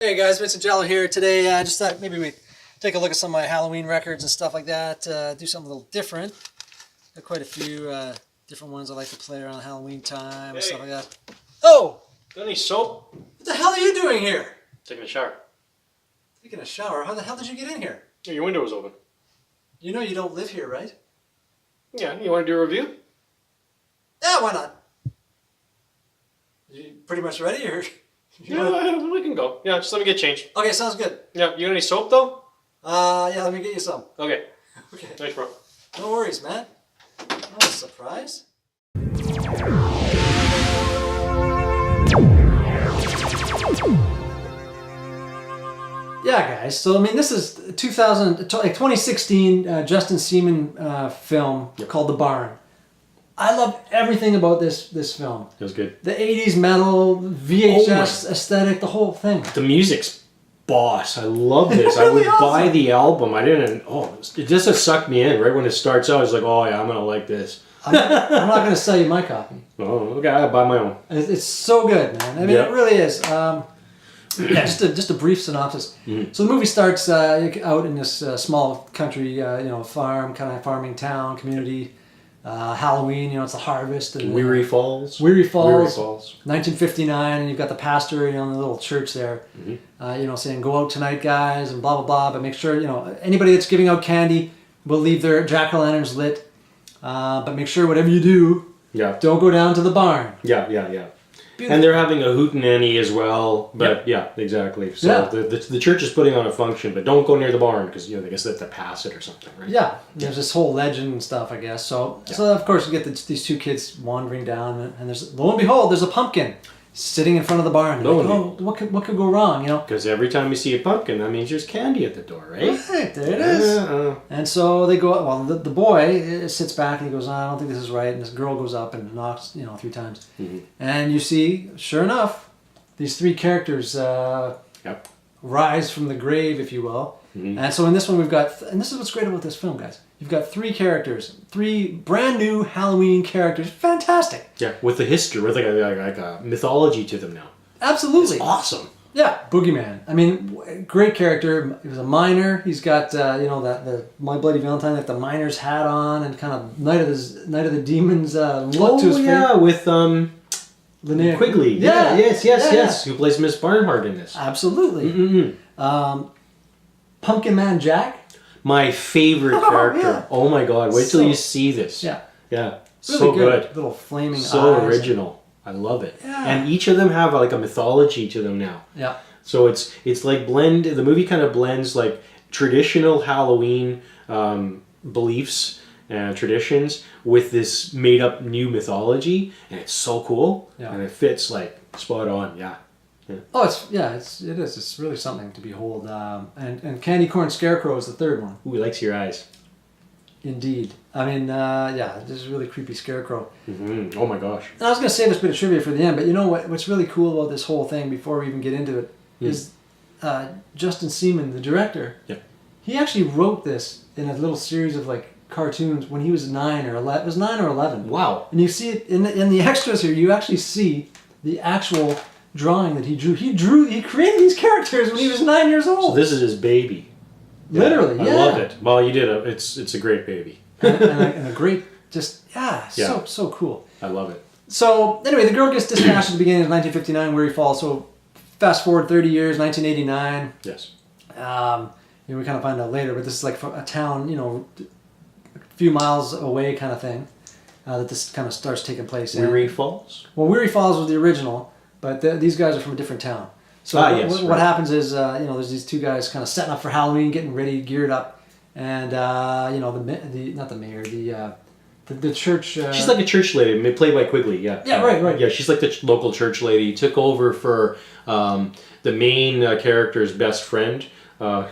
Hey guys, Vincent Giallo here. Today I just thought maybe we'd take a look at some of my Halloween records and stuff like that. Do something a little different. Got quite a few different ones I like to play around Halloween time and stuff like that. Oh! Got any soap? What the hell are you doing here? Taking a shower. Taking a shower? How the hell did you get in here? Yeah, your window was open. You know you don't live here, right? Yeah, you want to do a review? Yeah, why not? You pretty much ready or? Yeah, we can go. Yeah, just let me get changed. Okay, sounds good. Yeah, you got any soap though? Yeah, let me get you some. Okay. Okay. Thanks, bro. No worries, man. Oh, surprise. Yeah, guys. So I mean, this is 2016 Justin Seaman film called The Barn. I love everything about this film. It was good. The 80s metal, VHS aesthetic, the whole thing. The music's boss. I love this. Really I would awesome. buy the album. I didn't. Oh, it just sucked me in right when it starts out. I was like, oh yeah, I'm gonna like this. I'm not going to sell you my copy. Oh, okay. I'll buy my own. It's so good, man. I mean, it really is. Yeah, just a brief synopsis. Mm-hmm. So the movie starts out in this small country, farm, kind of farming town, community. Halloween, it's the harvest. And, Weary Falls. Weary Falls. 1959, and you've got the pastor, in the little church there, saying, go out tonight, guys, and blah, blah, blah. But make sure, anybody that's giving out candy will leave their jack-o'-lanterns lit. But make sure whatever you do, don't go down to the barn. Yeah. Beautiful. And they're having a hootenanny as well, but yeah, exactly. So the church is putting on a function, but don't go near the barn because I guess they have to pass it or something, right? Yeah, there's this whole legend and stuff, I guess. So of course you get these two kids wandering down, and there's lo and behold, there's a pumpkin sitting in front of the barn. What could go wrong, Because every time you see a pumpkin, that means there's candy at the door, right? Right, there it is. And so they go. Well, the boy sits back and he goes, I don't think this is right. And this girl goes up and knocks, 3 times. Mm-hmm. And you see, sure enough, these 3 characters rise from the grave, if you will. Mm-hmm. And so in this one we've got, and this is what's great about this film, guys. You've got 3 characters, 3 brand new Halloween characters. Fantastic. Yeah, with a history, with like a mythology to them now. Absolutely. It's awesome. Yeah, Boogeyman. I mean, great character. He was a miner. He's got the My Bloody Valentine, like the miner's hat on, and kind of Night of the Demons look to his face. Yeah, with Linnea Quigley. Yeah. Yes. Who plays Miss Barnhart in this? Absolutely. Mm-hmm. Pumpkin Man Jack. My favorite character. Yeah. Oh my God! Wait till you see this. Yeah. Really so good. Little flaming eyes. So original. I love it. Yeah. And each of them have like a mythology to them now. Yeah. So it's like the movie kind of blends like traditional Halloween beliefs and traditions with this made up new mythology, and it's so cool. Yeah. And it fits like spot on. Yeah. Oh, it is. It's really something to behold. And Candy Corn Scarecrow is the 3rd one. Ooh, he likes your eyes. Indeed. I mean, this is a really creepy scarecrow. Mm-hmm. Oh my gosh. And I was going to save this bit of trivia for the end, but you know what's really cool about this whole thing before we even get into it is Justin Seaman, the director. Yeah. He actually wrote this in a little series of like cartoons when he was 9 or 11. It was 9 or 11. Wow. And you see it in the extras here. You actually see the actual drawing that he drew. He created these characters when he was 9 years old. So this is his baby. Literally, yeah. I love it. Well, you did it's a great baby. and a great, so cool. I love it. So anyway, the girl gets dispatched at the beginning of 1959, Weary Falls. So fast forward 30 years, 1989. Yes. We kind of find out later, but this is like a town, a few miles away kind of thing that this kind of starts taking place in. Weary Falls? Well, Weary Falls was the original, but these guys are from a different town. So what happens is, there's these 2 guys kind of setting up for Halloween, getting ready, geared up, and not the mayor, the church. She's like a church lady, played by Quigley. Yeah. Yeah, right. Yeah, she's like the local church lady. Took over for the main character's best friend,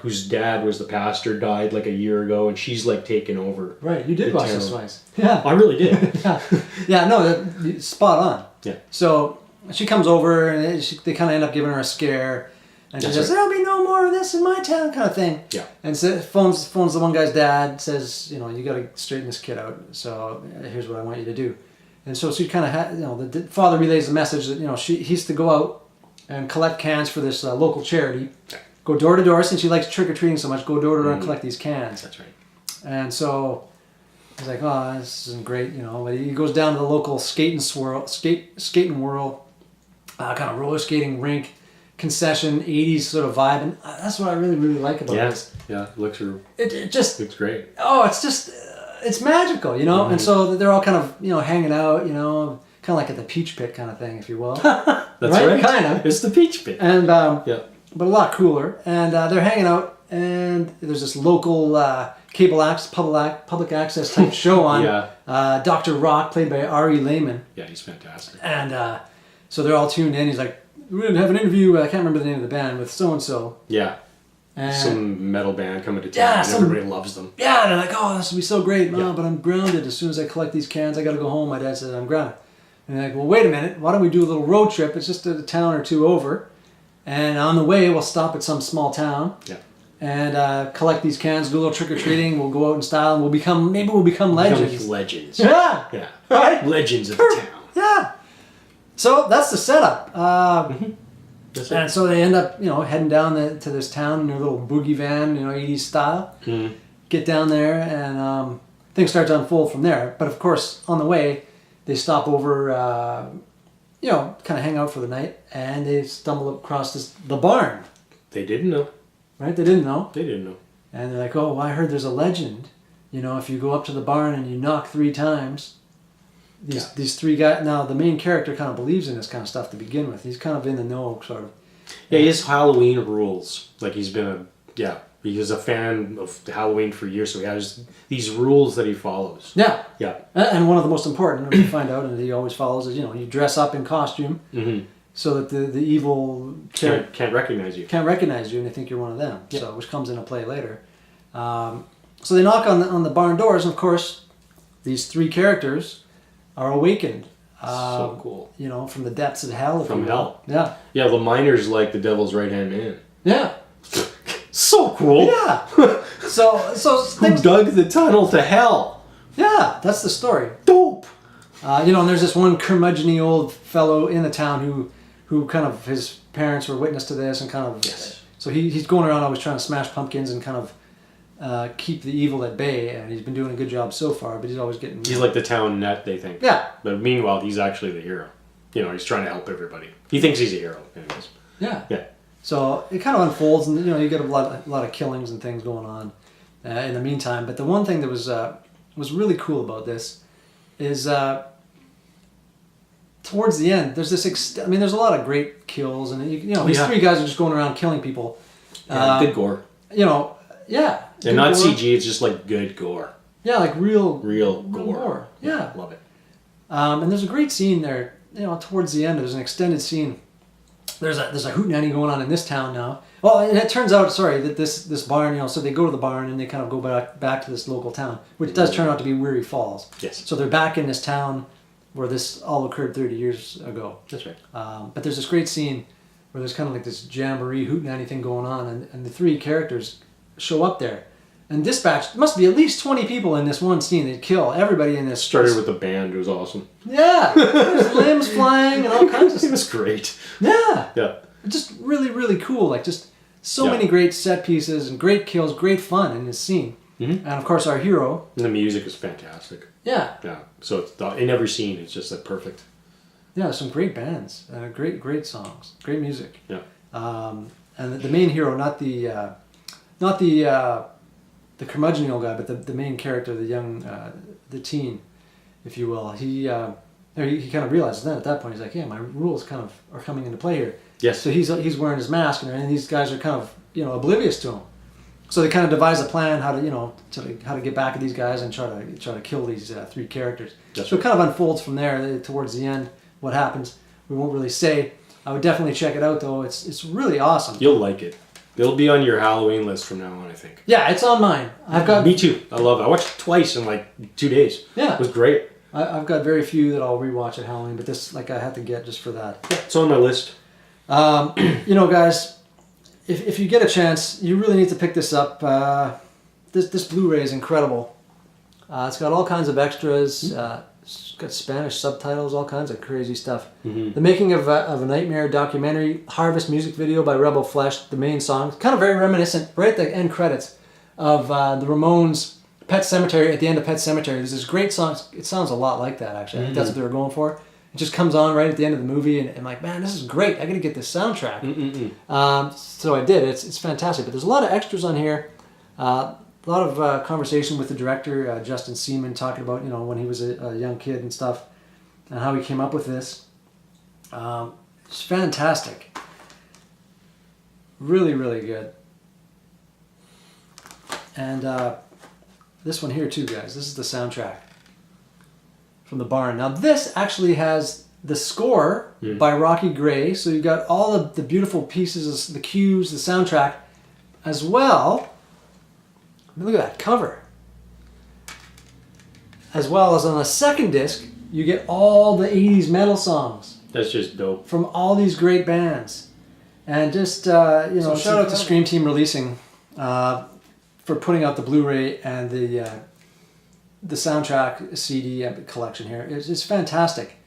whose dad was the pastor, died like a year ago, and she's like taken over. Right, you did watch this twice. Yeah, I really did. yeah. No, spot on. Yeah. So she comes over, and they kind of end up giving her a scare. And she says, there'll be no more of this in my town, kind of thing. Yeah. And so phones the one guy's dad, says, you got to straighten this kid out. So here's what I want you to do. And so she kind of had, the father relays the message that, he's to go out and collect cans for this local charity. Go door to door, since he likes trick-or-treating so much, go door to door and collect these cans. That's right. And so he's like, oh, this isn't great, you know. But he goes down to the local skating whirl, kind of roller skating rink, concession, 80s sort of vibe. And that's what I really, really like about this. Yeah, It just looks great. Oh, it's just, it's magical, you know. And so they're all kind of, you know, hanging out, you know, kind of like at the Peach Pit kind of thing, if you will. That's right. Kind of. It's the Peach Pit. And, yeah. But a lot cooler. And they're hanging out, and there's this local public access type show on. Yeah. Dr. Rock, played by Ari Lehman. Yeah, he's fantastic. And so they're all tuned in. He's like, we're going to have an interview, I can't remember the name of the band, with so-and-so. Yeah. And some metal band coming to town, and everybody loves them. Yeah, and they're like, oh, this will be so great. No, but I'm grounded. As soon as I collect these cans, I got to go home. My dad said, I'm grounded. And they're like, well, wait a minute. Why don't we do a little road trip? It's just a town or two over. And on the way, we'll stop at some small town. Yeah. And collect these cans, do a little trick-or-treating. We'll go out in style, and maybe we'll become legends. Legends. Yeah. Yeah. Right? Legends of the town. Yeah. So that's the setup. That's and so they end up, you know, heading down to this town in their little boogie van, you know, 80s style. Get down there, and things start to unfold from there. But of course, on the way, they stop over, you know, kind of hang out for the night, and they stumble across the barn. They didn't know. Right? They didn't know. They didn't know. And they're like, oh, well, I heard there's a legend. You know, if you go up to the barn and you knock 3 times, these 3 guys. Now, the main character kind of believes in this kind of stuff to begin with. He's kind of in the know, sort of. Yeah, he has Halloween rules. Like, he's been he's a fan of Halloween for years, so he has these rules that he follows. Yeah. Yeah. And one of the most important, we find out, and he always follows, is, you know, you dress up in costume so that the evil can't recognize you. Can't recognize you, and they think you're one of them. Yep. So, which comes into play later. So they knock on the barn doors, and of course, these 3 characters are awakened. So cool. You know, from the depths of hell. From hell. Yeah. Yeah, the miner's like the devil's right-hand man. Yeah. So cool. Yeah. So who dug the tunnel to hell? Yeah, that's the story. Dope. You know, and there's this one curmudgeon-y old fellow in the town who kind of, his parents were witness to this, and kind of. Yes. So he's going around always trying to smash pumpkins and kind of keep the evil at bay, and he's been doing a good job so far, but he's always getting... He's like the town net, they think. Yeah. But meanwhile, he's actually the hero. You know, he's trying to help everybody. He thinks he's a hero, anyways. Yeah. Yeah. So it kind of unfolds, and, you know, you get a lot of killings and things going on in the meantime. But the one thing that was really cool about this is towards the end, there's this... there's a lot of great kills, and, you know, these 3 guys are just going around killing people. Good gore. You know, yeah. And not gore. CG, it's just like good gore. Yeah, like real gore. Yeah. Love it. And there's a great scene there, you know, towards the end. There's an extended scene. There's a hootenanny going on in this town now. Well, and it turns out, that this barn, you know, so they go to the barn and they kind of go back to this local town, which does turn out to be Weary Falls. Yes. So they're back in this town where this all occurred 30 years ago. That's right. But there's this great scene where there's kind of like this jamboree hootenanny thing going on, and the 3 characters show up there. And dispatch, must be at least 20 people in this one scene. They'd kill everybody in this. Started with the band. It was awesome. Yeah. There's limbs flying and all kinds of stuff. It was great. Yeah. Yeah. Just really, really cool. Like, just so many great set pieces and great kills, great fun in this scene. And of course, our hero. And the music is fantastic. Yeah. Yeah. So it's in every scene, it's just like perfect. Yeah, some great bands, great songs, great music. Yeah. And the main hero, not the curmudgeon old guy, but the main character, the young, the teen, if you will. He kind of realizes then at that point, he's like, yeah, my rules kind of are coming into play here. Yes. So he's wearing his mask, and these guys are kind of, you know, oblivious to him. So they kind of devise a plan how to, you know, how to get back at these guys and try to kill these 3 characters. That's so it kind of unfolds from there towards the end. What happens? We won't really say. I would definitely check it out, though. It's really awesome. You'll like it. It'll be on your Halloween list from now on, I think. Yeah, it's on mine. I've got. Me too. I love it. I watched it twice in like 2 days. Yeah, it was great. I've got very few that I'll rewatch at Halloween, but this, like, I had to get just for that. Yeah, it's on my list. You know, guys, if you get a chance, you really need to pick this up. This Blu-ray is incredible. It's got all kinds of extras. It's got Spanish subtitles, all kinds of crazy stuff. Mm-hmm. The Making of a Nightmare documentary, Harvest music video by Rebel Flesh, the main song. Kind of very reminiscent, right at the end credits, of the Ramones' Pet Sematary, at the end of Pet Sematary. There's this great song. It sounds a lot like that, actually. I think that's what they were going for. It just comes on right at the end of the movie, and I'm like, man, this is great. I got to get this soundtrack. So I did. It's fantastic. But there's a lot of extras on here. A lot of conversation with the director, Justin Seaman, talking about when he was a young kid and stuff, and how he came up with this. It's fantastic. Really, really good. And this one here too, guys. This is the soundtrack from The Barn. Now this actually has the score by Rocky Gray, so you've got all of the beautiful pieces, the cues, the soundtrack, as well. I mean, look at that cover. As well as on the second disc, you get all the 80s metal songs. That's just dope. From all these great bands. And just, shout out to Scream Team Releasing for putting out the Blu-ray and the soundtrack CD collection here. It's fantastic.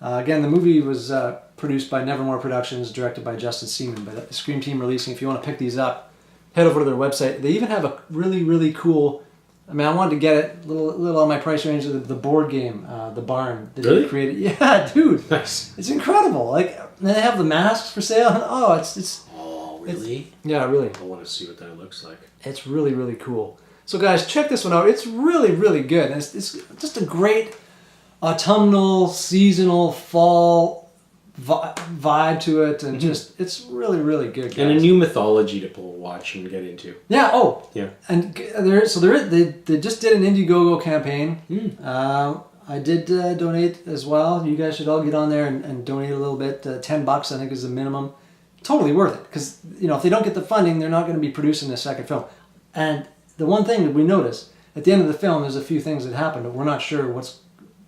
Again, the movie was produced by Nevermore Productions, directed by Justin Seaman. But Scream Team Releasing, if you want to pick these up, head over to their website. They even have a really, really cool... I mean, I wanted to get it a little on my price range of the board game, The Barn. That really? They created. Yeah, dude. Nice. It's incredible. Like, they have the masks for sale. And, it's... Oh, really? Yeah, really. I want to see what that looks like. It's really, really cool. So, guys, check this one out. It's really, really good. And it's just a great autumnal, seasonal, fall vibe to it, and just it's really, really good, guys. And a new mythology to watch and get into. Yeah. Oh. Yeah. And they just did an Indiegogo campaign. I did donate as well. You guys should all get on there and donate a little bit. $10, I think, is the minimum. Totally worth it, because if they don't get the funding, they're not going to be producing the second film. And the one thing that we noticed at the end of the film, there's a few things that happened, but we're not sure what's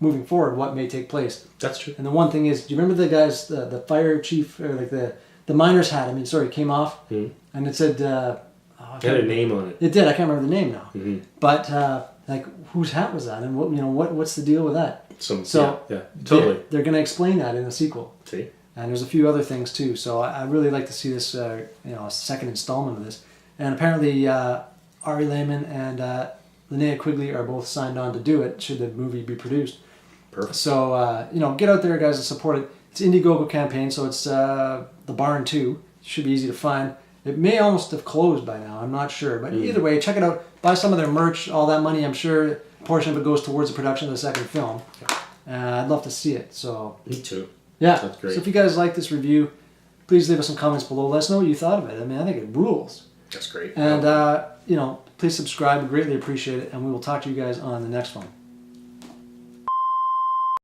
moving forward, what may take place. That's true. And the one thing is, do you remember the guys, the fire chief, or like the miner's hat? I mean, sorry, came off, and it said, it had a name on it. It did. I can't remember the name now. But like, whose hat was that, and what's the deal with that? Yeah, totally. They're going to explain that in the sequel. See. And there's a few other things too. So I really like to see this, a second installment of this. And apparently, Ari Lehman and Linnea Quigley are both signed on to do it, should the movie be produced. Perfect. So, get out there, guys, and support it. It's an Indiegogo campaign, so it's The Barn 2. It should be easy to find. It may almost have closed by now. I'm not sure. But either way, check it out. Buy some of their merch. All that money, I'm sure, a portion of it goes towards the production of the second film. I'd love to see it. So me too. Yeah. That's great. So if you guys like this review, please leave us some comments below. Let us know what you thought of it. I mean, I think it rules. That's great. And, please subscribe. We greatly appreciate it. And we will talk to you guys on the next one.